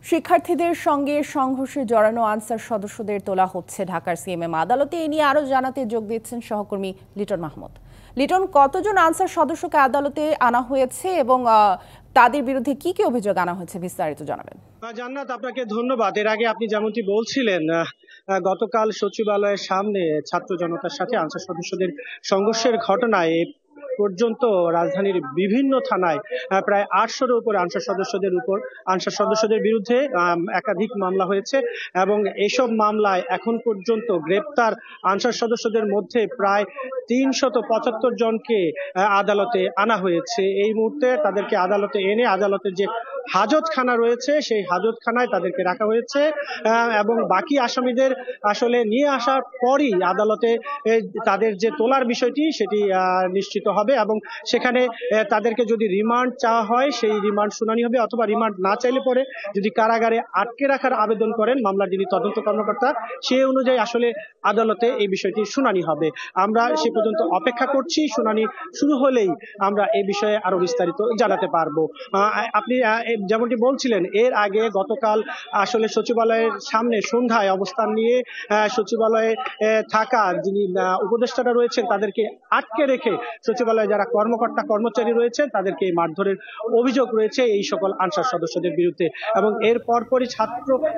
শিক্ষার্থীদের সঙ্গে সংঘর্ষে জড়ানো আনসার সদস্যদের তোলা হচ্ছে ঢাকার সিএমএম আদালতে। এ নিয়ে আরো জানাতে যোগ দিচ্ছেন সহকর্মী লিটন মাহমুদ। লিটন, কতজন আনসার সদস্যকে আদালতে আনা হয়েছে এবং তাদের বিরুদ্ধে কি কি অভিযোগ আনা হয়েছে বিস্তারিত জানাবেন। জান্নাত, আপনাকে ধন্যবাদ। এর আগে আপনি যেমনটি বলছিলেন, গতকাল সচিবালয়ের সামনে ছাত্র জনতার সাথে আনসার সদস্যদের সংঘর্ষের ঘটনায় পর্যন্ত রাজধানীর বিভিন্ন থানায় প্রায় ৮০০-এর উপর আনসার সদস্যদের বিরুদ্ধে একাধিক মামলা হয়েছে এবং এসব মামলায় এখন পর্যন্ত গ্রেপ্তার আনসার সদস্যদের মধ্যে প্রায় ৩৭৫ জনকে আদালতে আনা হয়েছে। এই মুহূর্তে তাদেরকে আদালতে এনে আদালতের যে হাজতখানা রয়েছে সেই হাজতখানায় তাদেরকে রাখা হয়েছে এবং বাকি আসামিদের আসলে নিয়ে আসার পরই আদালতে তাদের যে তোলার বিষয়টি সেটি নিশ্চিত হবে এবং সেখানে তাদেরকে যদি রিমান্ড চাওয়া হয় সেই রিমান্ড শুনানি হবে, অথবা রিমান্ড না চাইলে পরে যদি কারাগারে আটকে রাখার আবেদন করেন মামলার যিনি তদন্ত কর্মকর্তা, সেই অনুযায়ী আসলে আদালতে এই বিষয়টি শুনানি হবে। আমরা সে পর্যন্ত অপেক্ষা করছি। শুনানি শুরু হলেই আমরা এই বিষয়ে আরো বিস্তারিত জানাতে পারবো। আপনি যেমনটি বলছিলেন, এর আগে গতকাল আসলে সচিবালয়ের সামনে সন্ধ্যায় অবস্থান নিয়ে সচিবালয়ে থাকা যিনি উপদেষ্টারা রয়েছেন তাদেরকে আটকে রেখে সচিবালয়ে যারা কর্মকর্তা কর্মচারী রয়েছেন তাদেরকে মারধরের অভিযোগ রয়েছে এই সকল আনসার সদস্যদের বিরুদ্ধে। এবং এর পরপরই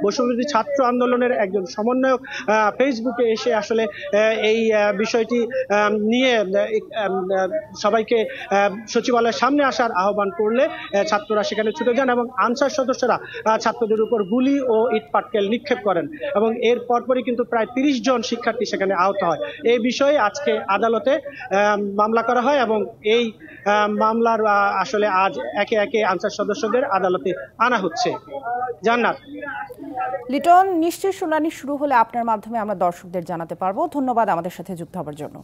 বৈষম্যবিরোধী ছাত্র আন্দোলনের একজন সমন্বয়ক ফেসবুকে এসে আসলে এই বিষয়টি নিয়ে সবাইকে সচিবালয়ের সামনে আসার আহ্বান করলে ছাত্ররা সেখানে ছুটে যান এবং আনসার সদস্যরা ছাত্রদের উপর গুলি ও ইট পাটকেল নিক্ষেপ করেন এবং এর পরপরই কিন্তু প্রায় ৩০ জন শিক্ষার্থী সেখানে আহত হয়। এই বিষয়ে আজকে আদালতে মামলা করা হয় এবং এই মামলার আসলে আজ একে একে আনসার সদস্যদের আদালতে আনা হচ্ছে। জান্নাত। লিটন, নিশ্চয়ই শুনানি শুরু হলে আপনার মাধ্যমে আমরা দর্শকদের জানাতে পারবো। ধন্যবাদ আমাদের সাথে যুক্ত হবার জন্য।